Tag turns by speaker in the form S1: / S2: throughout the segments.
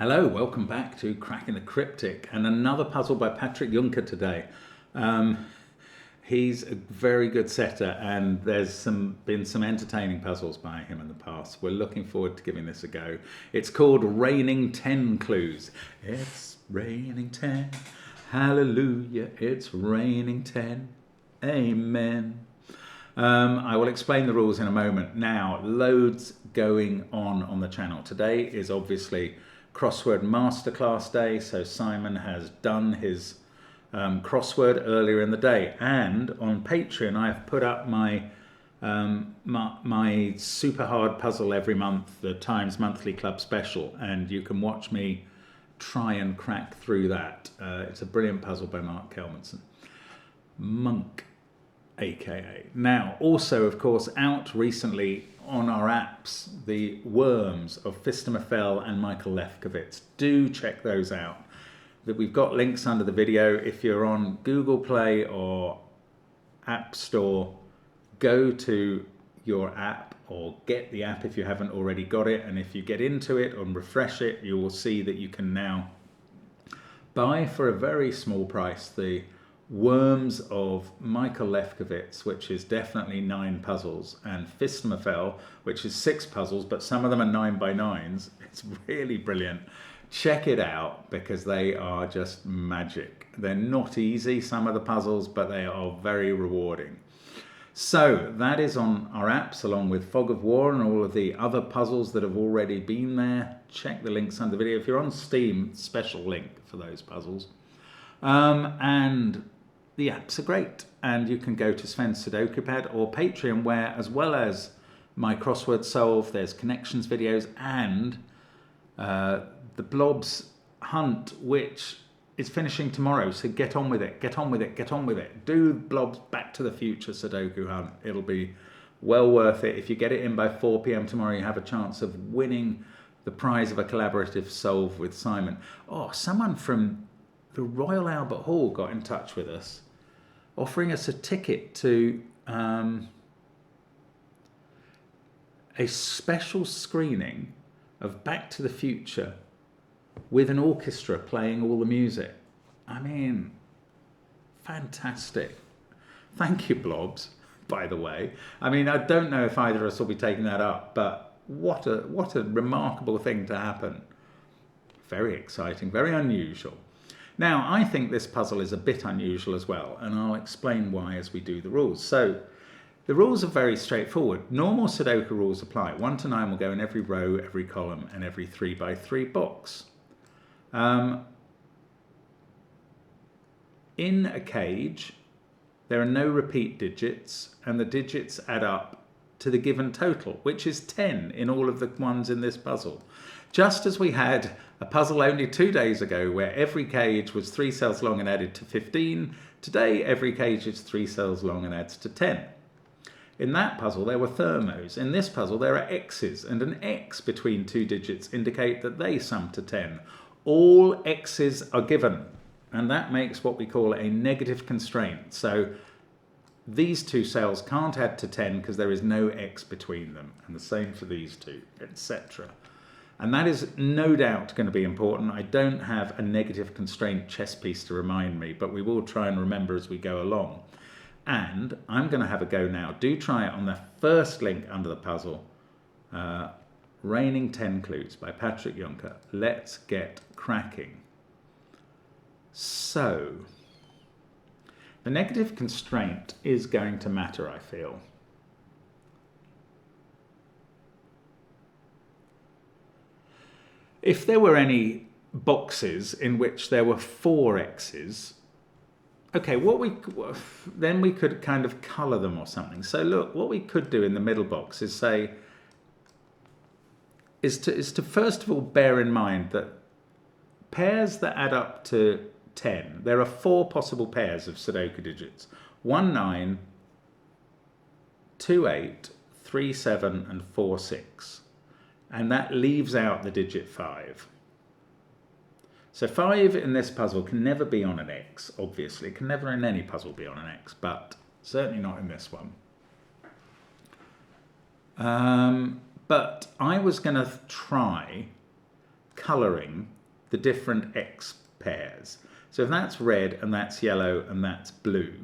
S1: Hello, welcome back to Cracking the Cryptic and another puzzle by Patrick Juncker today. He's a very good setter and there's been some entertaining puzzles by him in the past. We're looking forward to giving this a go. It's called Raining 10 Clues. It's raining 10, hallelujah, it's raining 10, amen. I will explain the rules in a moment. Now, loads going on the channel. Today is obviously crossword masterclass day, so Simon has done his crossword earlier in the day, and on Patreon I've put up my my super hard puzzle every month, the Times Monthly Club special, and you can watch me try and crack through that. It's a brilliant puzzle by Mark Kelmanson. Monk, aka. Now, also of course out recently on our apps, the worms of Phistomefel and Michael Lefkowitz. Do check those out. That we've got links under the video. If you're on Google Play or App Store, go to your app or get the app if you haven't already got it, and if you get into it and refresh it, you will see that you can now buy for a very small price the Worms of Michael Lefkowitz, which is definitely 9 puzzles, and Phistomefel, which is 6 puzzles, but some of them are 9 by 9s. It's really brilliant. Check it out because they are just magic. They're not easy, some of the puzzles, but they are very rewarding. So that is on our apps along with Fog of War and all of the other puzzles that have already been there. Check the links under the video. If you're on Steam, special link for those puzzles. And the apps are great, and you can go to SVEN'S Sudoku Pad or Patreon, where as well as my crossword solve, there's connections videos and the Blobs Hunt, which is finishing tomorrow, so get on with it, get on with it, get on with it. Do Blob's Back to the Future Sudoku Hunt. It'll be well worth it. If you get it in by 4 p.m. tomorrow, you have a chance of winning the prize of a collaborative solve with Simon. Oh, someone from the Royal Albert Hall got in touch with us, offering us a ticket to a special screening of Back to the Future with an orchestra playing all the music. I mean, fantastic. Thank you, Blobs, by the way. I mean, I don't know if either of us will be taking that up, but what a remarkable thing to happen. Very exciting, very unusual. Now, I think this puzzle is a bit unusual as well, and I'll explain why as we do the rules. So, the rules are very straightforward. Normal Sudoku rules apply. 1 to 9 will go in every row, every column, and every 3 by 3 box. In a cage, there are no repeat digits, and the digits add up to the given total, which is 10 in all of the ones in this puzzle. Just as we had a puzzle only 2 days ago where every cage was 3 cells long and added to 15, today every cage is 3 cells long and adds to 10. In that puzzle there were thermos. In this puzzle there are X's, and an X between 2 digits indicate that they sum to 10. All X's are given, and that makes what we call a negative constraint. So these 2 cells can't add to 10 because there is no X between them, and the same for these 2, etc. And that is no doubt going to be important. I don't have a negative constraint chess piece to remind me, but we will try and remember as we go along. And I'm going to have a go now. Do try it on the first link under the puzzle. Raining 10 Clues by Patrick Juncker. Let's get cracking. So, the negative constraint is going to matter, I feel. If there were any boxes in which there were 4 X's, okay, then we could kind of colour them or something. So look, what we could do in the middle box is say, is to first of all bear in mind that pairs that add up to 10, there are 4 possible pairs of Sudoku digits. 1 9, 2 8, 3 7, and 4 6. And that leaves out the digit 5. So 5 in this puzzle can never be on an X, obviously. It can never in any puzzle be on an X, but certainly not in this one. But I was going to try colouring the different X pairs. So if that's red and that's yellow and that's blue,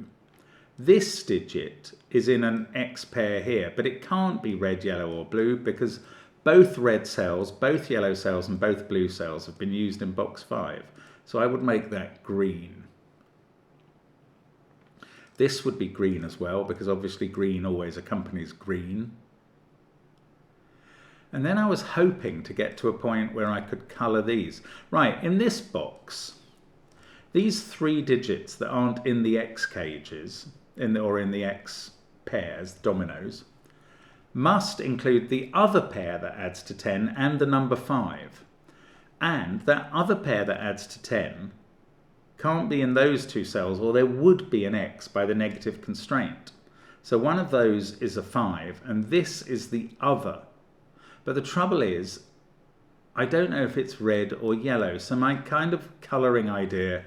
S1: this digit is in an X pair here, but it can't be red, yellow or blue because both red cells, both yellow cells and both blue cells have been used in box 5. So I would make that green. This would be green as well because obviously green always accompanies green. And then I was hoping to get to a point where I could colour these. Right, in this box, these 3 digits that aren't in the X cages, or in the X pairs, dominoes, must include the other pair that adds to 10 and the number 5. And that other pair that adds to 10 can't be in those 2 cells, or there would be an X by the negative constraint. So one of those is a 5, and this is the other. But the trouble is, I don't know if it's red or yellow, so my kind of colouring idea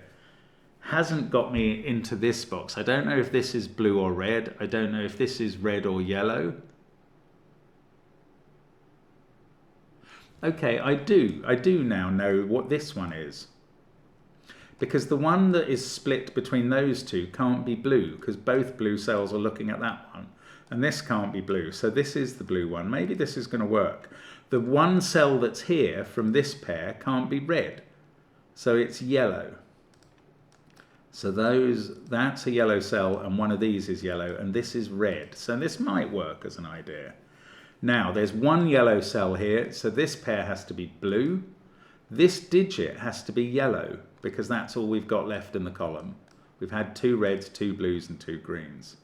S1: hasn't got me into this box. I don't know if this is blue or red. I don't know if this is red or yellow. Okay, I do now know what this one is. Because the one that is split between those 2 can't be blue, because both blue cells are looking at that one. And this can't be blue, so this is the blue one. Maybe this is going to work. The one cell that's here from this pair can't be red, so it's yellow. So that's a yellow cell, and one of these is yellow, and this is red. So this might work as an idea. Now, there's one yellow cell here, so this pair has to be blue. This digit has to be yellow, because that's all we've got left in the column. We've had 2 reds, 2 blues, and 2 greens.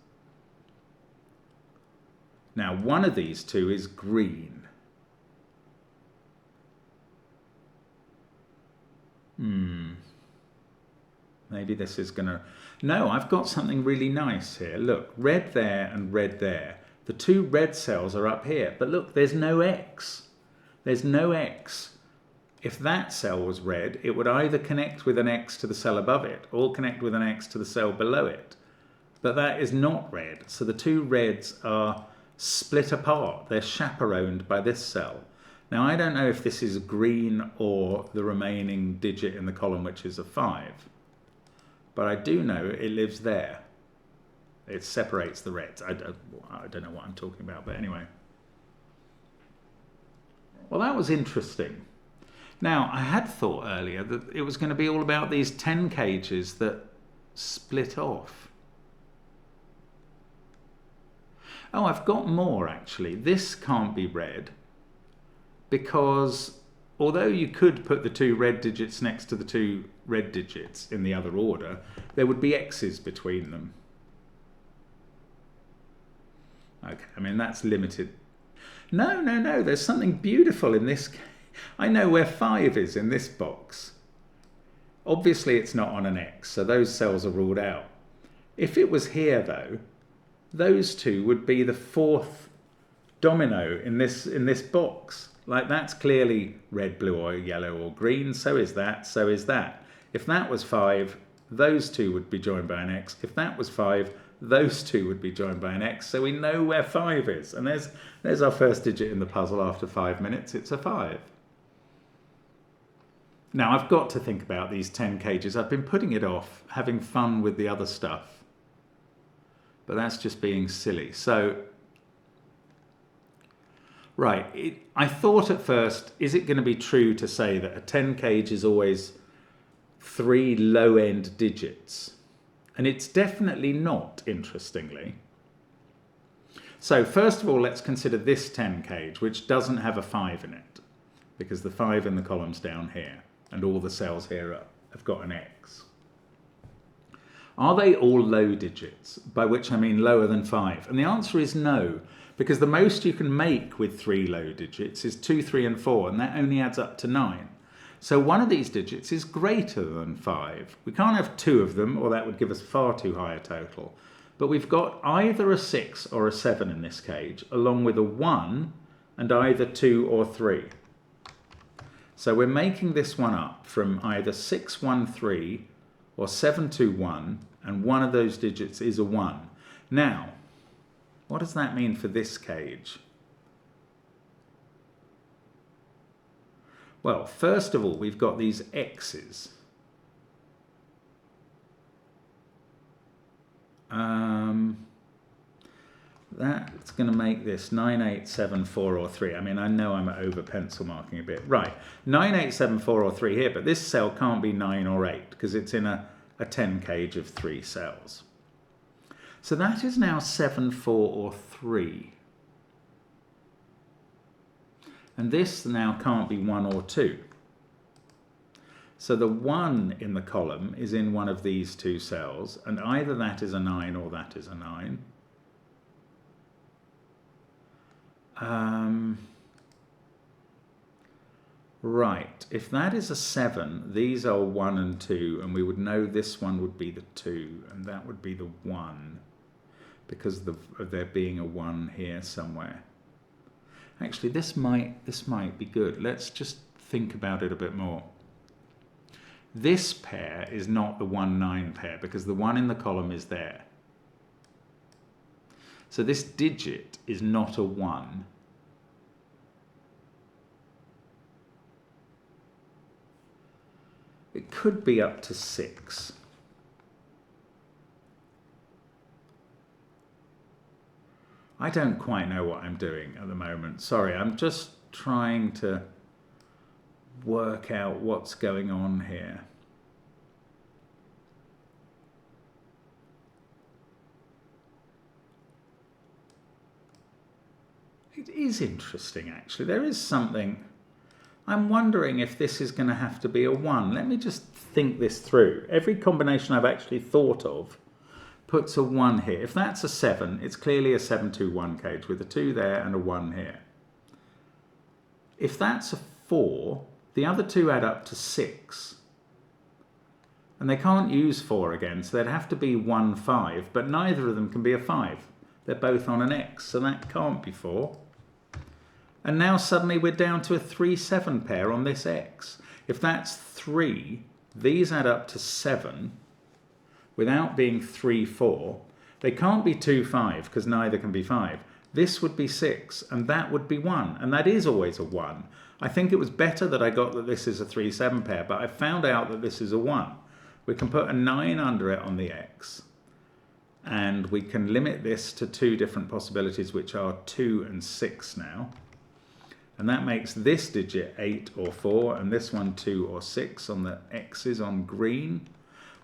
S1: Now, one of these 2 is green. Maybe this is going to... No, I've got something really nice here. Look, red there and red there. The 2 red cells are up here. But look, there's no X. There's no X. If that cell was red, it would either connect with an X to the cell above it or connect with an X to the cell below it. But that is not red. So the 2 reds are split apart. They're chaperoned by this cell. Now, I don't know if this is green or the remaining digit in the column, which is a 5. But I do know it lives there. It separates the reds. I don't know what I'm talking about, but anyway. Well, that was interesting. Now, I had thought earlier that it was going to be all about these 10 cages that split off. Oh, I've got more, actually. This can't be red because although you could put the 2 red digits next to the 2 red digits in the other order, there would be X's between them. Okay, I mean, that's limited. No, there's something beautiful in this. I know where 5 is in this box. Obviously, it's not on an X, so those cells are ruled out. If it was here, though, those 2 would be the 4th domino in this box. Like, that's clearly red, blue, or yellow, or green. So is that, so is that. If that was 5, those 2 would be joined by an X. If that was 5, those 2 would be joined by an X. So we know where 5 is. And there's our first digit in the puzzle after 5 minutes. It's a 5. Now, I've got to think about these 10 cages. I've been putting it off, having fun with the other stuff. But that's just being silly. So, right, I thought at first, is it going to be true to say that a 10 cage is always 3 low-end digits? And it's definitely not, interestingly. So, first of all, let's consider this 10 cage, which doesn't have a 5 in it, because the 5 in the column's down here, and all the cells here have got an X. Are they all low digits, by which I mean lower than 5? And the answer is no, because the most you can make with 3 low digits is 2, 3, and 4, and that only adds up to 9. So one of these digits is greater than 5. We can't have 2 of them, or that would give us far too high a total. But we've got either a 6 or a 7 in this cage, along with a 1 and either 2 or 3. So we're making this one up from either 6, 1, 3 or 7, 2, 1, and one of those digits is a 1. Now, what does that mean for this cage? Well, first of all, we've got these X's. That's going to make this 987403. I mean, I know I'm over pencil marking a bit. Right, 987403 here, but this cell can't be 9 or 8 because it's in a 10 cage of 3 cells. So that is now 7, 4 or 3. And this now can't be 1 or 2. So the 1 in the column is in one of these 2 cells, and either that is a 9 or that is a 9. Right, if that is a 7, these are 1 and 2, and we would know this one would be the 2, and that would be the 1, because of there being a 1 here somewhere. Actually, this might be good. Let's just think about it a bit more. This pair is not the 1, 9 pair, because the 1 in the column is there. So this digit is not a 1. It could be up to 6. I don't quite know what I'm doing at the moment. Sorry, I'm just trying to work out what's going on here. It is interesting, actually. There is something. I'm wondering if this is going to have to be a 1. Let me just think this through. Every combination I've actually thought of puts a 1 here. If that's a 7, it's clearly a 7-2-1 cage with a 2 there and a 1 here. If that's a 4, the other 2 add up to 6. And they can't use 4 again, so they'd have to be 1, 5, but neither of them can be a 5. They're both on an X, so that can't be 4. And now suddenly we're down to a 3-7 pair on this X. If that's 3, these add up to 7 without being 3, 4. They can't be 2, 5 because neither can be 5. This would be 6 and that would be 1, and that is always a 1. I think it was better that I got that this is a 3-7 pair, but I found out that this is a 1. We can put a 9 under it on the X, and we can limit this to 2 different possibilities, which are 2 and 6 now. And that makes this digit 8 or 4, and this one 2 or 6 on the X's on green.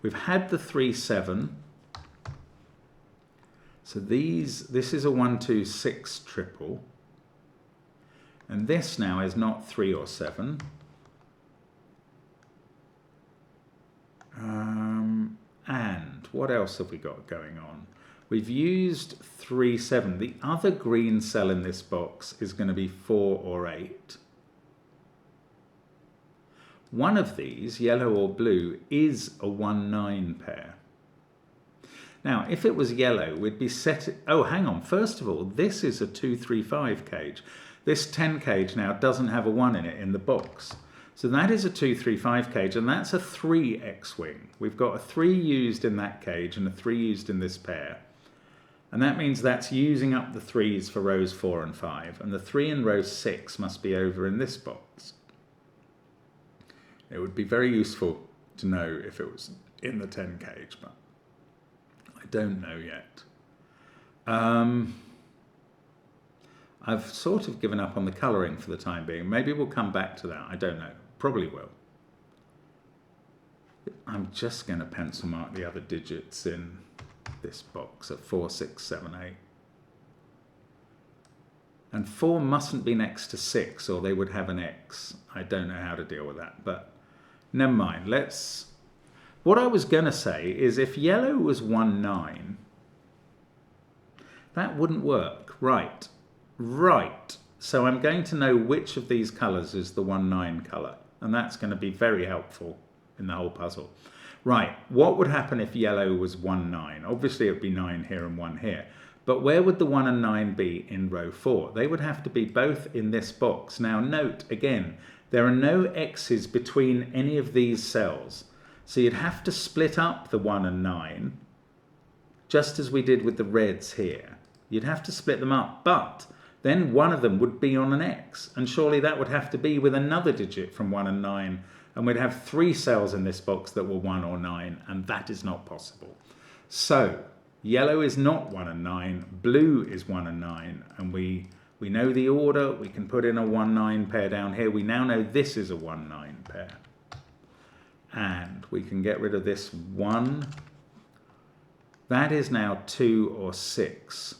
S1: We've had the 3, 7. So this is a 1, 2, 6 triple. And this now is not 3 or 7. And what else have we got going on? We've used 3, 7. The other green cell in this box is going to be 4 or 8. One of these, yellow or blue, is a 1, 9 pair. Now, if it was yellow, we'd be set... Oh, hang on. First of all, this is a 2, 3, 5 cage. This 10 cage now doesn't have a 1 in it in the box. So that is a 2, 3, 5 cage, and that's a 3 X-wing. We've got a 3 used in that cage and a 3 used in this pair. And that means that's using up the 3s for rows 4 and 5. And the 3 in row 6 must be over in this box. It would be very useful to know if it was in the 10 cage, but I don't know yet. I've sort of given up on the colouring for the time being. Maybe we'll come back to that. I don't know. Probably will. I'm just going to pencil mark the other digits in this box at 4, 6, 7, 8. And 4 mustn't be next to 6 or they would have an X. I don't know how to deal with that, but never mind. What I was going to say is if yellow was 1, 9, that wouldn't work. Right. So I'm going to know which of these colours is the 1, 9 colour, and that's going to be very helpful in the whole puzzle. Right, what would happen if yellow was 1, 9? Obviously it would be 9 here and 1 here. But where would the 1 and 9 be in row 4? They would have to be both in this box. Now note, again, there are no X's between any of these cells. So you'd have to split up the 1 and 9, just as we did with the reds here. You'd have to split them up, but then one of them would be on an X, and surely that would have to be with another digit from 1 and 9, and we'd have 3 cells in this box that were 1 or 9, and that is not possible. So yellow is not 1 and 9, blue is 1 and 9, and we know the order. We can put in a 1-9 pair down here. We now know this is a 1-9 pair. And we can get rid of this 1. That is now 2 or 6.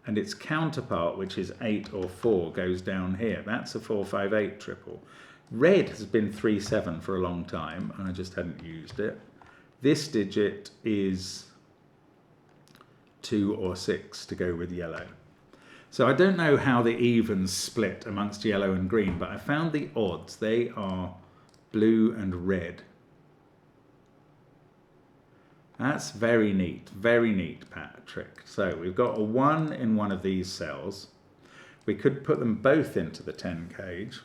S1: And its counterpart, which is 8 or 4, goes down here. That's a 4-5-8 triple. Red has been 3-7 for a long time, and I just hadn't used it. This digit is 2 or 6 to go with yellow. So I don't know how the evens split amongst yellow and green, but I found the odds. They are blue and red. That's very neat, Patrick. So we've got a 1 in one of these cells. We could put them both into the 10 cage.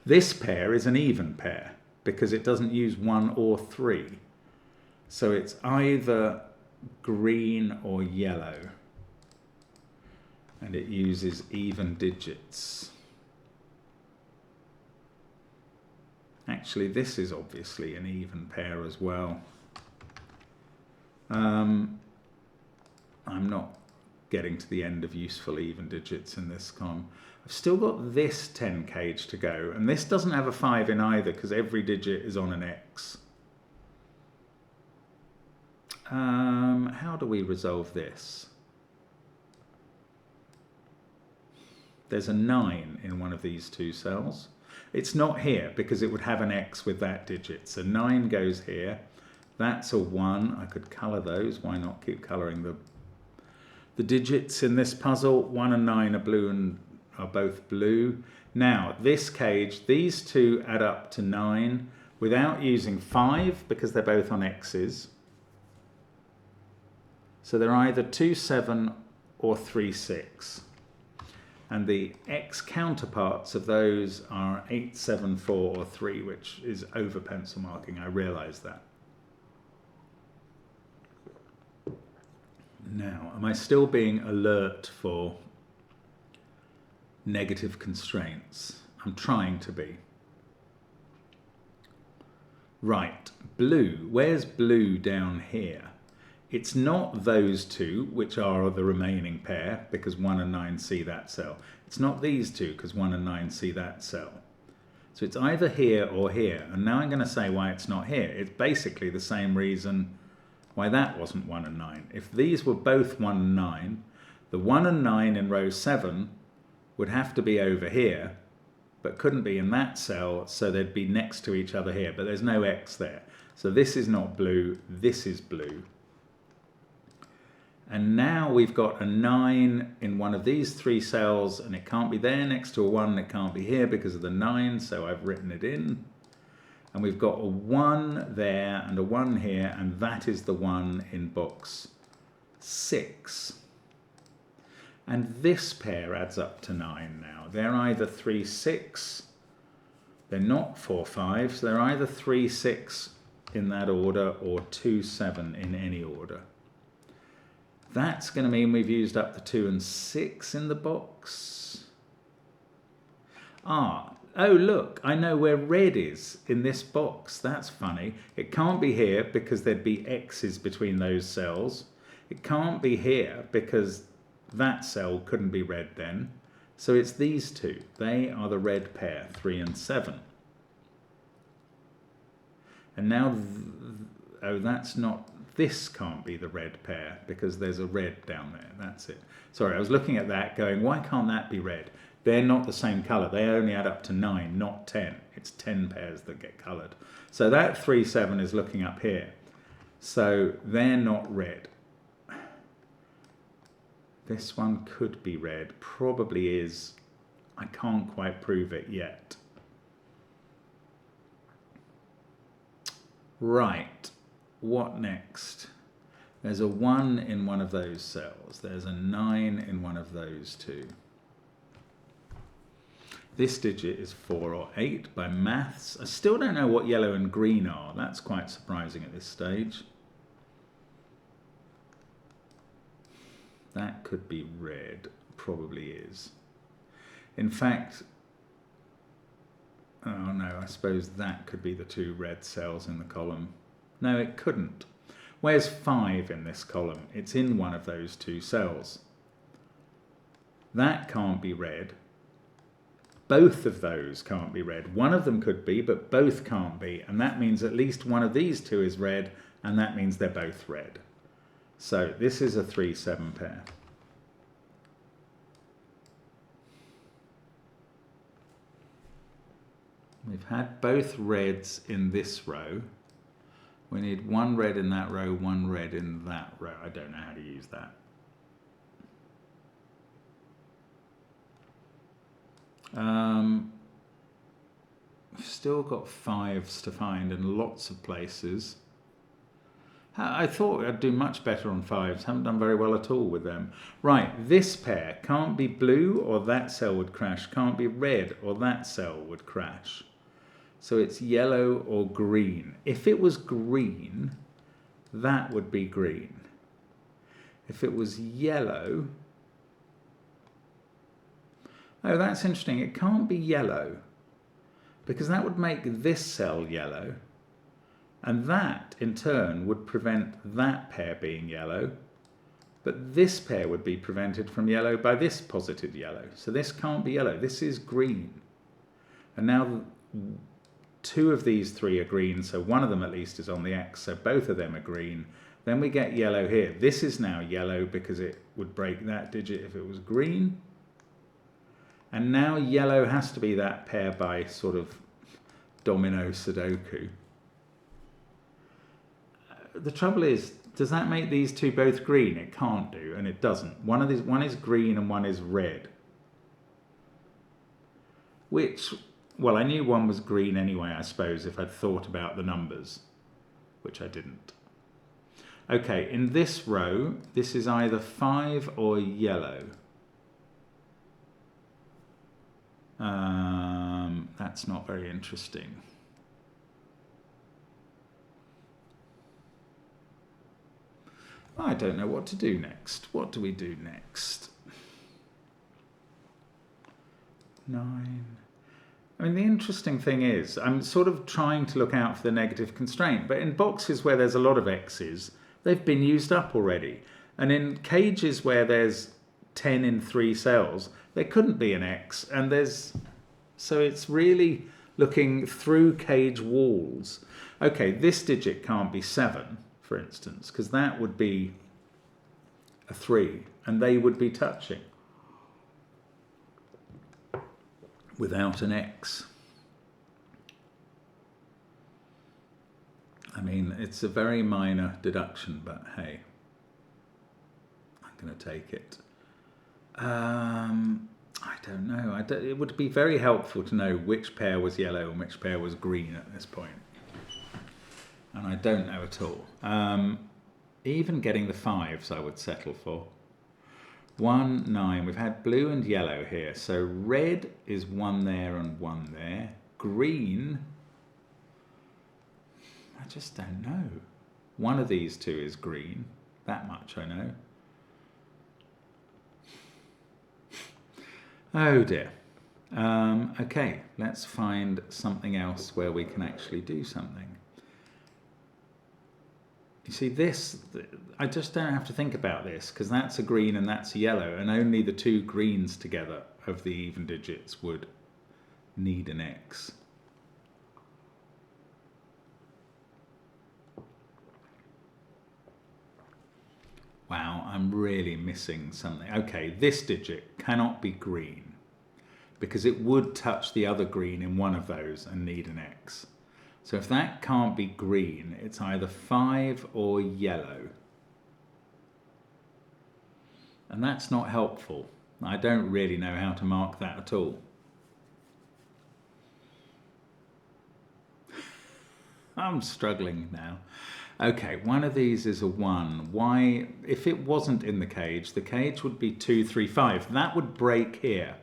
S1: This pair is an even pair because it doesn't use 1 or 3. So it's either green or yellow. And it uses even digits. Actually, this is obviously an even pair as well. I'm not getting to the end of useful even digits in this column. I've still got this 10 cage to go, and this doesn't have a 5 in either because every digit is on an X. How do we resolve this? There's a 9 in one of these 2 cells. It's not here because it would have an X with that digit. So 9 goes here. That's a 1. I could colour those. Why not keep colouring the digits in this puzzle? 1 and 9 are blue and are both blue. Now, this cage, these 2 add up to 9 without using 5 because they're both on X's. So they're either 2-7 or 3-6. And the X counterparts of those are 8, 7, 4, or 3, which is over pencil marking. I realise that. Now, am I still being alert for negative constraints? I'm trying to be. Right, blue. Where's blue down here? It's not those 2, which are the remaining pair, because 1 and 9 see that cell. It's not these 2, because 1 and 9 see that cell. So it's either here or here. And now I'm going to say why it's not here. It's basically the same reason why that wasn't 1 and 9. If these were both 1 and 9, the 1 and 9 in row 7 would have to be over here, but couldn't be in that cell, so they'd be next to each other here. But there's no X there. So this is not blue, this is blue. And now we've got a 9 in one of these 3 cells, and it can't be there next to a 1, and it can't be here because of the 9, so I've written it in. And we've got a 1 there and a 1 here, and that is the 1 in box 6. And this pair adds up to 9 now. They're either 3, 6, they're not 4, 5, so they're either 3, 6 in that order or 2, 7 in any order. That's going to mean we've used up the 2 and 6 in the box. Oh look, I know where red is in this box. That's funny. It can't be here because there'd be X's between those cells. It can't be here because that cell couldn't be red then. So it's these 2. They are the red pair, 3 and 7. And now, oh, that's not... This can't be the red pair because there's a red down there. That's it. Sorry, I was looking at that going, why can't that be red? They're not the same colour. They only add up to 9, not 10. It's 10 pairs that get coloured. So that 3, 7 is looking up here. So they're not red. This one could be red. Probably is. I can't quite prove it yet. Right. What next? There's a 1 in one of those cells. There's a 9 in one of those 2. This digit is 4 or 8 by maths. I still don't know what yellow and green are. That's quite surprising at this stage. That could be red. probably is. In fact, oh no, I suppose that could be the 2 red cells in the column. No, it couldn't. Where's 5 in this column? It's in one of those 2 cells. That can't be red. Both of those can't be red. One of them could be, but both can't be. And that means at least one of these 2 is red, and that means they're both red. So this is a 3-7 pair. We've had both reds in this row. We need 1 red in that row, 1 red in that row. I don't know how to use that. We've still got 5s to find in lots of places. I thought I'd do much better on 5s. Haven't done very well at all with them. Right, this pair can't be blue or that cell would crash. Can't be red or that cell would crash. So it's yellow or green. If it was green, that would be green. If it was yellow, oh, that's interesting. It can't be yellow because that would make this cell yellow. And that, in turn, would prevent that pair being yellow. But this pair would be prevented from yellow by this posited yellow. So this can't be yellow. This is green. And now 2 of these 3 are green, so one of them at least is on the X, so both of them are green. Then we get yellow here. This is now yellow because it would break that digit if it was green. And now yellow has to be that pair by sort of domino Sudoku. The trouble is, does that make these 2 both green? It can't do, and it doesn't. One is green and one is red. Which, well, I knew one was green anyway, I suppose, if I'd thought about the numbers, which I didn't. Okay, in this row, this is either 5 or yellow. That's not very interesting. I don't know what to do next. What do we do next? 9. I mean, the interesting thing is, I'm sort of trying to look out for the negative constraint, but in boxes where there's a lot of X's, they've been used up already. And in cages where there's 10 in 3 cells, there couldn't be an X. And so it's really looking through cage walls. Okay, this digit can't be 7. For instance, because that would be a 3 and they would be touching without an X. I mean, it's a very minor deduction, but hey, I'm going to take it. I don't know. It would be very helpful to know which pair was yellow and which pair was green at this point. And I don't know at all. Even getting the 5s I would settle for. 1, 9. We've had blue and yellow here. So red is 1 there and 1 there. Green, I just don't know. One of these 2 is green. That much I know. Oh dear. Okay, let's find something else where we can actually do something. You see this, I just don't have to think about this because that's a green and that's a yellow and only the 2 greens together of the even digits would need an X. Wow, I'm really missing something. Okay, this digit cannot be green because it would touch the other green in one of those and need an X. So if that can't be green, it's either 5 or yellow. And that's not helpful. I don't really know how to mark that at all. I'm struggling now. Okay, one of these is a 1. Why? If it wasn't in the cage would be 2, 3, 5. That would break here.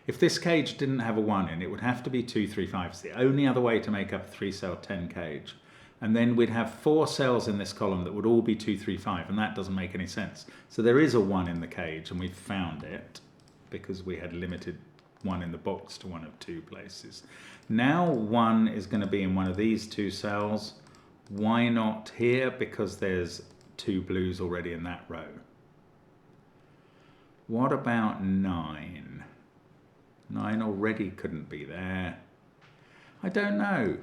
S1: If this cage didn't have a 1 in, it would have to be 2, 3, 5. It's the only other way to make up a 3-cell 10 cage. And then we'd have 4 cells in this column that would all be 2, 3, 5, and that doesn't make any sense. So there is a 1 in the cage, and we've found it. because we had limited one in the box to one of two places. Now one is going to be in one of these two cells. Why not here? Because there's two blues already in that row. What about 9? 9 already couldn't be there. I don't know.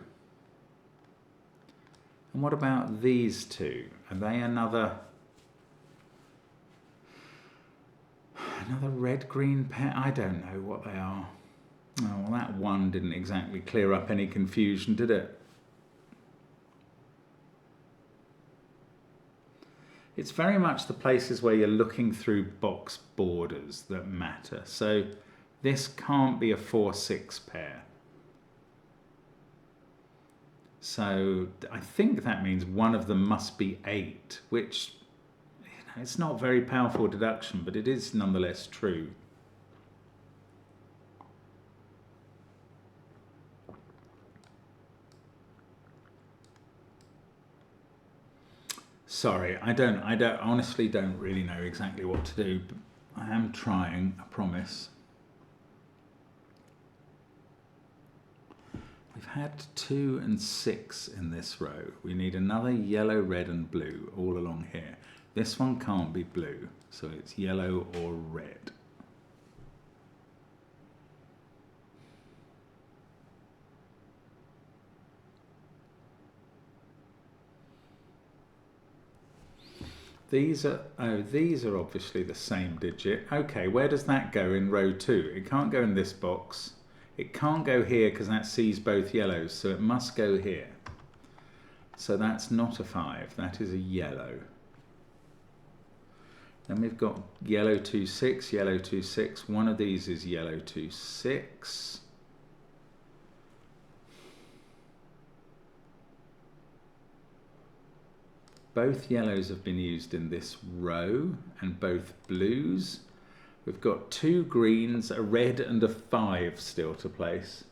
S1: And what about these two? Are they another red-green pair? I don't know what they are. Oh, well, that one didn't exactly clear up any confusion, did it? It's very much the places where you're looking through box borders that matter. So this can't be a 4-6 pair. So I think that means one of them must be 8, which, you know, it's not very powerful deduction, but it is nonetheless true. Sorry, I honestly don't really know exactly what to do, but I am trying, I promise. We've had 2 and 6 in this row. We need another yellow, red and blue all along here. This one can't be blue, so it's yellow or red. These are obviously the same digit. Okay, where does that go in row 2? It can't go in this box. It can't go here because that sees both yellows, so it must go here. So that's not a 5, that is a yellow. Then we've got yellow 2, 6, yellow 2, 6. One of these is yellow 2, 6. Both yellows have been used in this row, and both blues. We've got 2 greens, a red and a 5 still to place.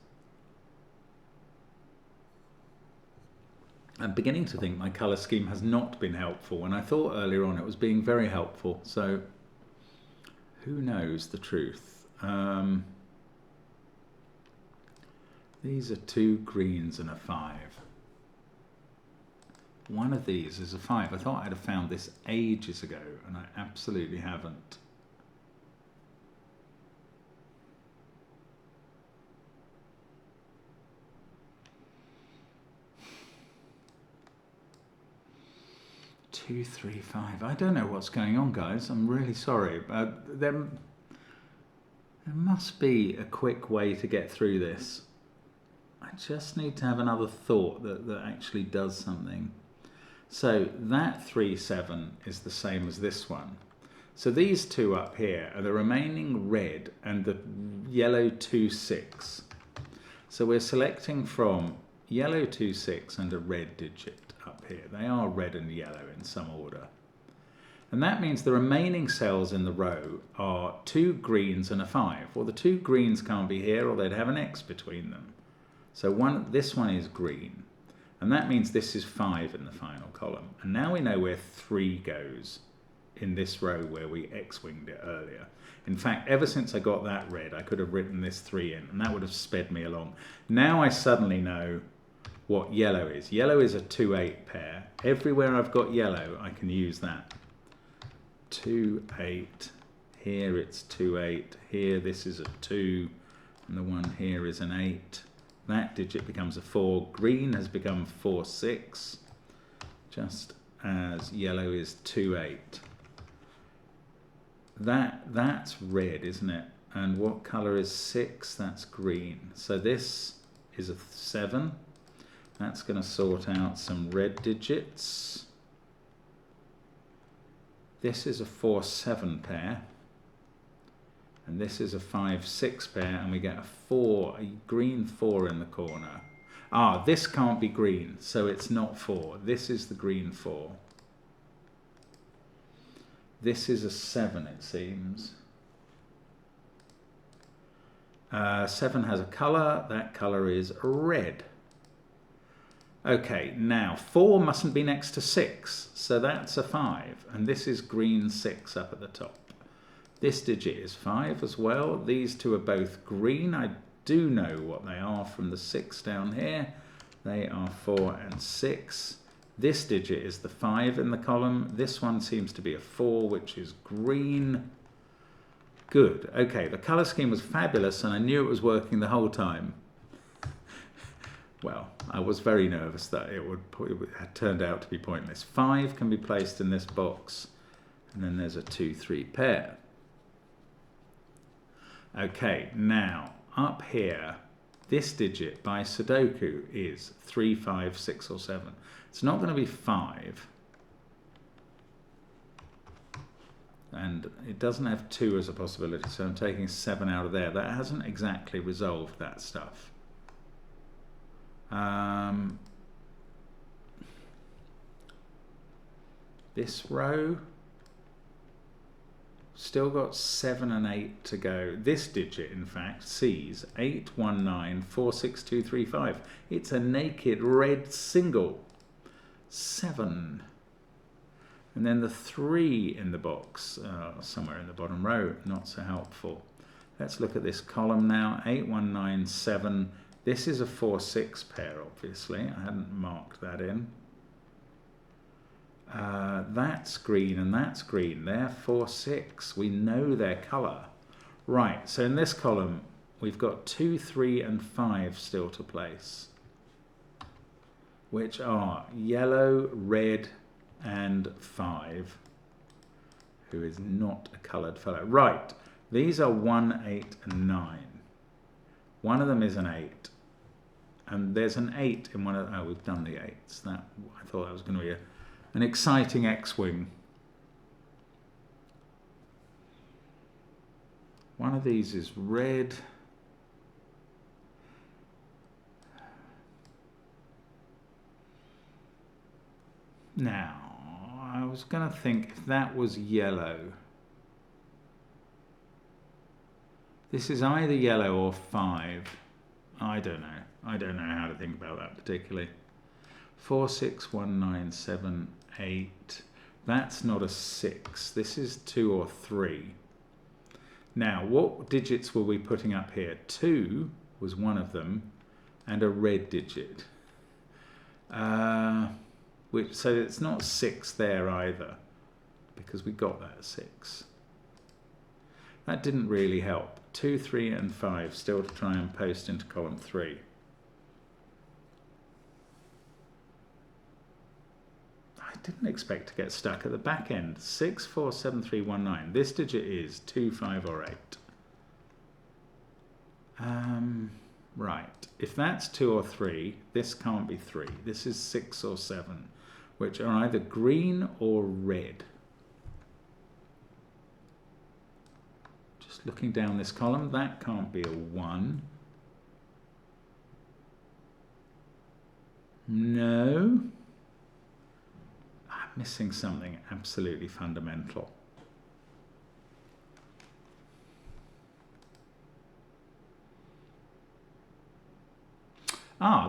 S1: I'm beginning to think my colour scheme has not been helpful, and I thought earlier on it was being very helpful, so who knows the truth. These are 2 greens and a 5. One of these is a 5. I thought I'd have found this ages ago, and I absolutely haven't. Two, 3, 5. I don't know what's going on, guys. I'm really sorry. There must be a quick way to get through this. I just need to have another thought that actually does something. So that 3, 7 is the same as this one. So these two up here are the remaining red and the yellow 2, 6. So we're selecting from yellow 2, 6 and a red digit up here. They are red and yellow in some order. And that means the remaining cells in the row are 2 greens and a 5. Well, the 2 greens can't be here, or they'd have an X between them. So this one is green. And that means this is 5 in the final column. And now we know where 3 goes in this row where we X-winged it earlier. In fact, ever since I got that red, I could have written this 3 in, and that would have sped me along. Now I suddenly know what yellow is. Yellow is a 2, 8 pair. Everywhere I've got yellow, I can use that. 2, 8. Here it's 2, 8. Here this is a 2. And the one here is an 8. That digit becomes a 4. Green has become 4, 6. Just as yellow is 2, 8. That's red, isn't it? And what colour is 6? That's green. So this is a 7. That's going to sort out some red digits. This is a 4, 7 pair. And this is a 5, 6 pair, and we get a green 4 in the corner. Ah, this can't be green, so it's not 4. This is the green 4. This is a 7, it seems. 7 has a colour. That colour is red. Okay, now 4 mustn't be next to 6, so that's a 5. And this is green 6 up at the top. This digit is 5 as well. These two are both green. I do know what they are from the 6 down here. They are 4 and 6. This digit is the 5 in the column. This one seems to be a 4, which is green. Good. Okay, the colour scheme was fabulous and I knew it was working the whole time. Well, I was very nervous that it had turned out to be pointless. 5 can be placed in this box, and then there's a 2-3 pair. Okay, now up here, this digit by Sudoku is 3, 5, 6 or 7. It's not going to be 5. And it doesn't have 2 as a possibility, so I'm taking 7 out of there. That hasn't exactly resolved that stuff. This row, still got 7 and 8 to go. This digit, in fact, sees 8, 1, 9, 4, 6, 2, 3, 5. It's a naked red single. 7. And then the 3 in the box, somewhere in the bottom row, not so helpful. Let's look at this column now. 8, 1, 9, 7. This is a 4, 6 pair, obviously. I hadn't marked that in. That's green and that's green. They're 4, 6. We know their colour. Right, so in this column, we've got 2, 3 and 5 still to place, which are yellow, red, and 5, who is not a coloured fellow. Right, these are 1, 8, and 9. One of them is an 8. And there's an 8 in one of the... Oh, we've done the 8s. That, I thought that was going to be an exciting X-wing. One of these is red. Now, I was going to think if that was yellow. This is either yellow or 5. I don't know. I don't know how to think about that particularly. 4, 6, 1, 9, 7, 8. That's not a 6. This is 2 or 3. Now, what digits were we putting up here? 2 was one of them, and a red digit. So it's not 6 there either, because we got that 6. That didn't really help. 2, 3, and 5 still to try and post into column 3. I didn't expect to get stuck at the back end. 6, 4, 7, 3, 1, 9. This digit is 2, 5, or 8. Right. If that's 2 or 3, this can't be 3. This is 6 or 7, which are either green or red. Just looking down this column, that can't be a 1. No. I'm missing something absolutely fundamental.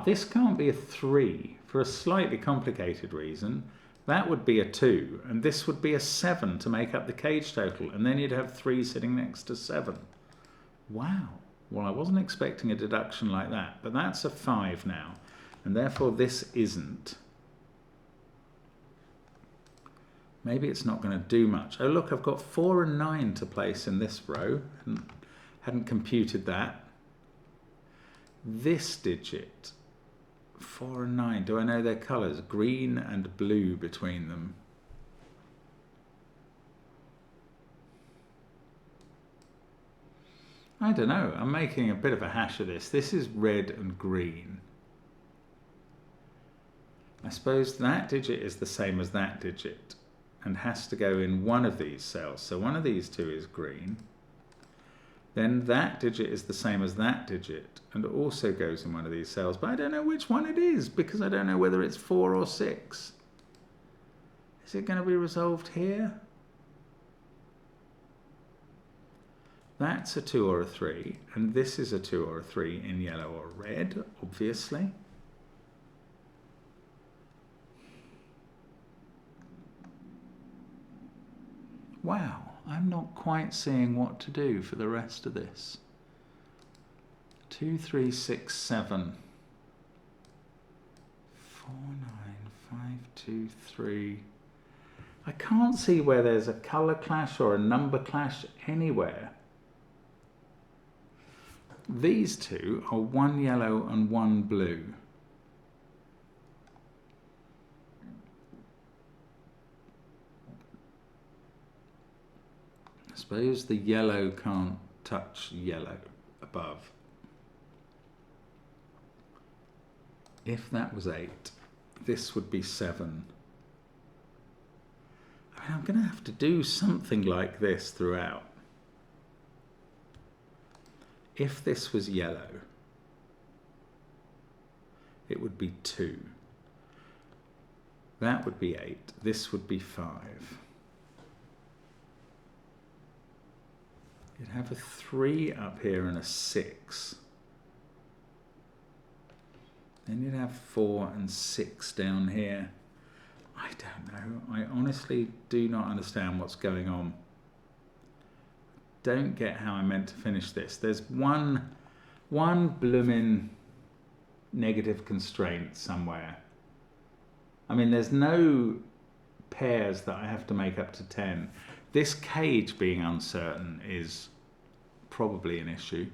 S1: This can't be a 3 for a slightly complicated reason. That would be a 2, and this would be a 7 to make up the cage total, and then you'd have 3 sitting next to 7. Wow. Well, I wasn't expecting a deduction like that, but that's a 5 now, and therefore this isn't. Maybe it's not going to do much. Oh, look, I've got 4 and 9 to place in this row. Hadn't computed that. This digit, 4 and 9, do I know their colours? Green and blue between them. I don't know, I'm making a bit of a hash of this. This is red and green. I suppose that digit is the same as that digit and has to go in one of these cells. So one of these two is green. Then that digit is the same as that digit and also goes in one of these cells. But I don't know which one it is because I don't know whether it's 4 or 6. Is it going to be resolved here? That's a 2 or a 3. And this is a 2 or a 3 in yellow or red, obviously. Wow, I'm not quite seeing what to do for the rest of this. 2, 3, 6, 7. 4, 9, 5, 2, 3. I can't see where there's a colour clash or a number clash anywhere. These two are one yellow and one blue. I suppose the yellow can't touch yellow above. If that was 8, this would be 7. I mean, I'm going to have to do something like this throughout. If this was yellow, it would be 2. That would be 8. This would be 5. You'd have a 3 up here and a 6. Then you'd have 4 and 6 down here. I don't know. I honestly do not understand what's going on. Don't get how I meant to finish this. There's one bloomin' negative constraint somewhere. I mean, there's no pairs that I have to make up to 10. This cage being uncertain is probably an issue.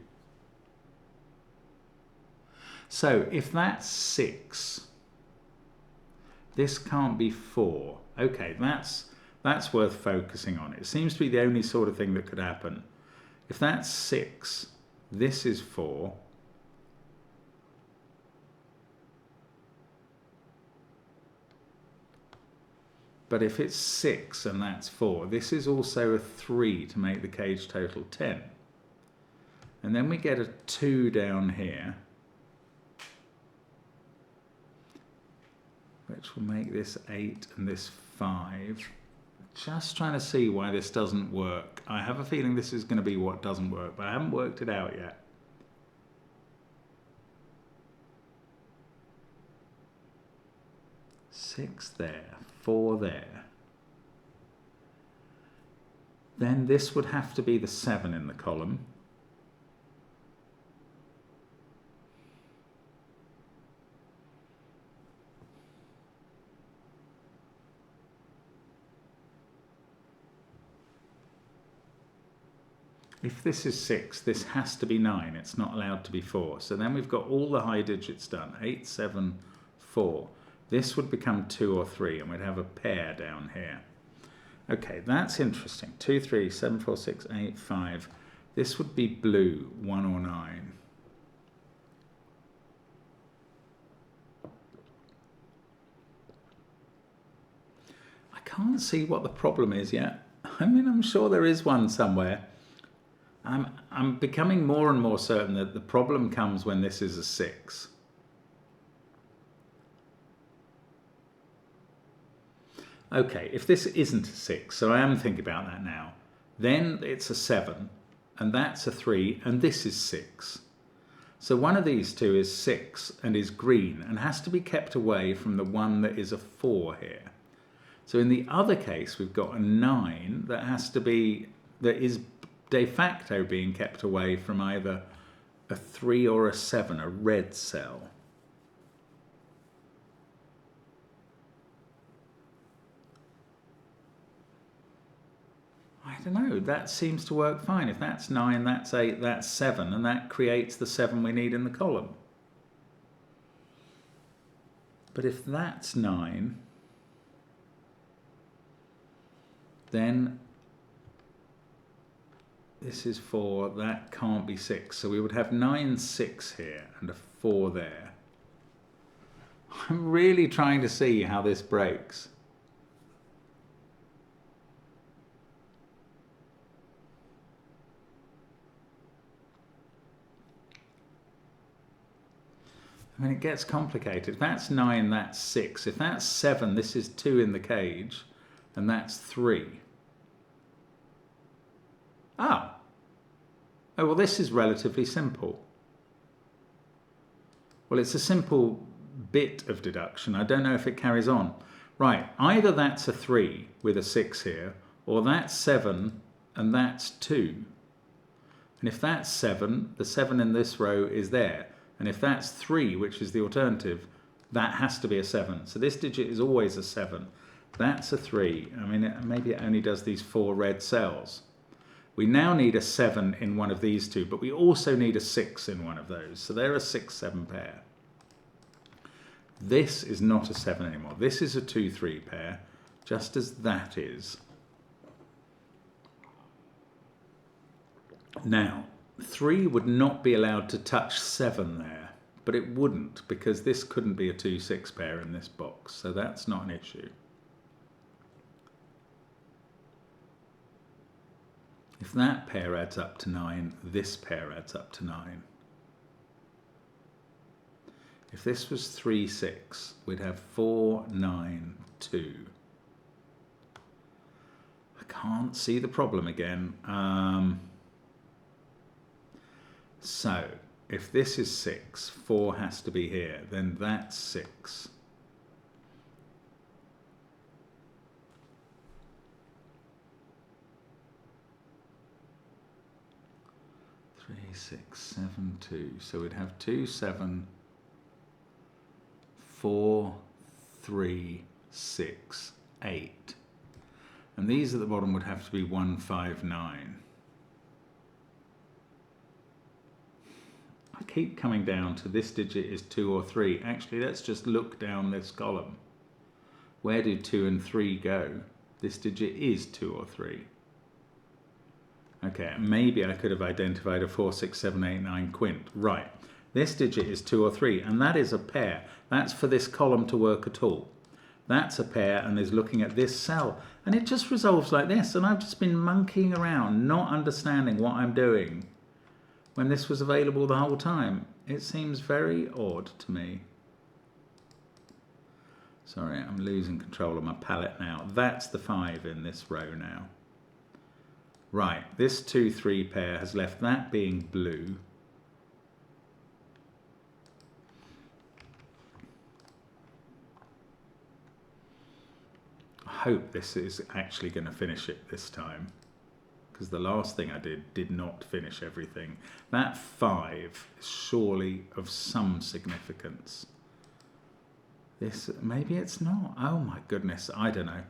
S1: So if that's 6, this can't be 4. Okay, that's worth focusing on. It seems to be the only sort of thing that could happen. If that's 6, this is 4. But if it's 6 and that's 4, this is also a 3 to make the cage total 10. And then we get a 2 down here, which will make this 8 and this 5. Just trying to see why this doesn't work. I have a feeling this is going to be what doesn't work, but I haven't worked it out yet. Six there, 4 there. Then this would have to be the 7 in the column. If this is 6, this has to be 9. It's not allowed to be 4. So then we've got all the high digits done. 8, 7, 4. This would become 2 or 3, and we'd have a pair down here. Okay, that's interesting. 2, 3, 7, 4, 6, 8, 5. This would be blue, 1 or 9. I can't see what the problem is yet. I mean, I'm sure there is one somewhere. I'm becoming more and more certain that the problem comes when this is a 6. Okay, if this isn't a 6, so I am thinking about that now, then it's a 7, and that's a 3, and this is 6. So one of these two is 6 and is green and has to be kept away from the one that is a 4 here. So in the other case, we've got a 9 that has to be, that is de facto being kept away from either a 3 or a 7, a red cell. I don't know, that seems to work fine. If that's 9, that's 8, that's 7, and that creates the 7 we need in the column. But if that's 9, then this is 4, that can't be 6. So we would have 9, 6 here and a 4 there. I'm really trying to see how this breaks. I mean, it gets complicated. If that's 9, that's 6. If that's 7, this is 2 in the cage, and that's 3. Oh, well, this is relatively simple. Well, it's a simple bit of deduction. I don't know if it carries on. Right, either that's a 3 with a 6 here, or that's 7 and that's 2. And if that's 7, the 7 in this row is there. And if that's 3, which is the alternative, that has to be a 7. So this digit is always a 7. That's a 3. I mean, maybe it only does these 4 red cells. We now need a 7 in one of these two, but we also need a 6 in one of those. So they're a 6-7 pair. This is not a 7 anymore. This is a 2-3 pair, just as that is. Now, 3 would not be allowed to touch 7 there, but it wouldn't, because this couldn't be a 2-6 pair in this box, so that's not an issue. If that pair adds up to 9, this pair adds up to 9. If this was 3-6, we'd have 4, 9, 2. I can't see the problem again. So, if this is 6, 4 has to be here, then that's 6. 3, 6, 7, 2. So we'd have 2, 7, 4, 3, 6, 8. And these at the bottom would have to be 1, 5, 9. I keep coming down to this digit is 2 or 3. Actually, let's just look down this column. Where do 2 and 3 go? This digit is 2 or 3. Okay, maybe I could have identified a 4, 6, 7, 8, 9 quint. Right, this digit is 2 or 3, and that is a pair. That's for this column to work at all. That's a pair and is looking at this cell. And it just resolves like this, and I've just been monkeying around, not understanding what I'm doing when this was available the whole time. It seems very odd to me. Sorry, I'm losing control of my palette now. That's the 5 in this row now. Right, this 2, 3 pair has left that being blue. I hope this is actually going to finish it this time, because the last thing I did not finish everything. That 5 is surely of some significance. This, maybe it's not. Oh my goodness, I don't know.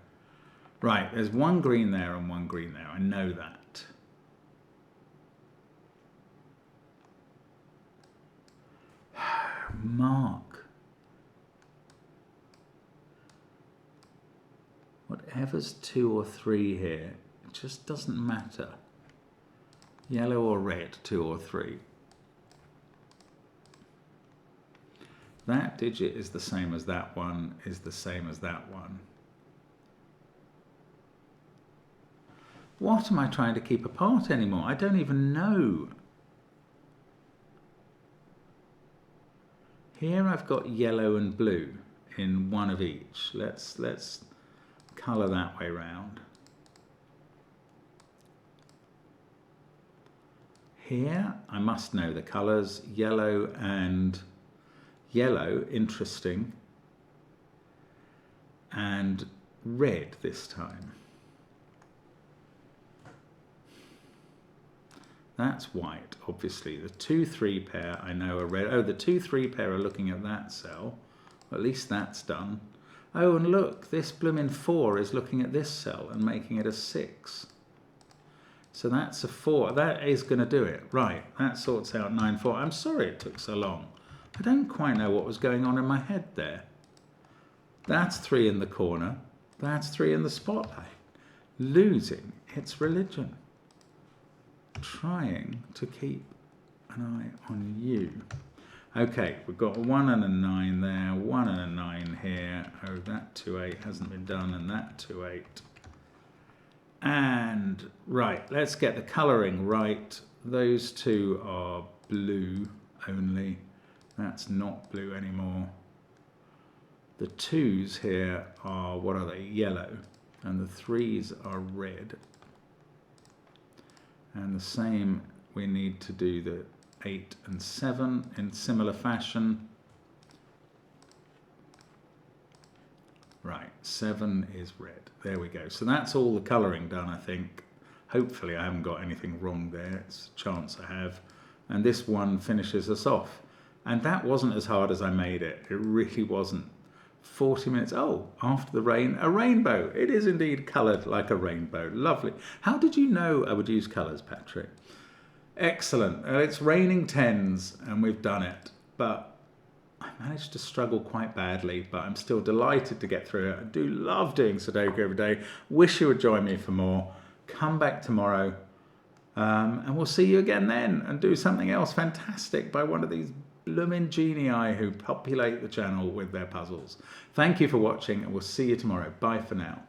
S1: Right, there's one green there and one green there. I know that. Mark. Whatever's 2 or 3 here, it just doesn't matter. Yellow or red, 2 or 3. That digit is the same as that one, is the same as that one. What am I trying to keep apart anymore? I don't even know. Here I've got yellow and blue in one of each. Let's colour that way round. Here I must know the colours, yellow and yellow, interesting, and red this time. That's white, obviously. The 2, 3 pair I know are red. Oh, the 2, 3 pair are looking at that cell. At least that's done. Oh, and look, this bloomin' 4 is looking at this cell and making it a 6. So that's a 4. That is going to do it. Right, that sorts out 9, 4. I'm sorry it took so long. I don't quite know what was going on in my head there. That's 3 in the corner. That's 3 in the spotlight. Losing its religion. Trying to keep an eye on you. Okay, we've got a 1 and a 9 there, 1 and a 9 here. Oh, that 2-8 hasn't been done, and that 2-8. And, right, let's get the colouring right. Those two are blue only. That's not blue anymore. The 2s here are, what are they? Yellow. And the 3s are red. And the same, we need to do the 8 and 7 in similar fashion. Right, 7 is red. There we go. So that's all the colouring done, I think. Hopefully I haven't got anything wrong there. It's a chance I have. And this one finishes us off. And that wasn't as hard as I made it. It really wasn't. 40 minutes. Oh, after the rain, a rainbow. It is indeed coloured like a rainbow. Lovely. How did you know I would use colours, Patrick? Excellent. It's raining tens and we've done it. But I managed to struggle quite badly, but I'm still delighted to get through it. I do love doing Sudoku every day. Wish you would join me for more. Come back tomorrow and we'll see you again then and do something else fantastic by one of these bloomin' genii who populate the channel with their puzzles. Thank you for watching and we'll see you tomorrow. Bye for now.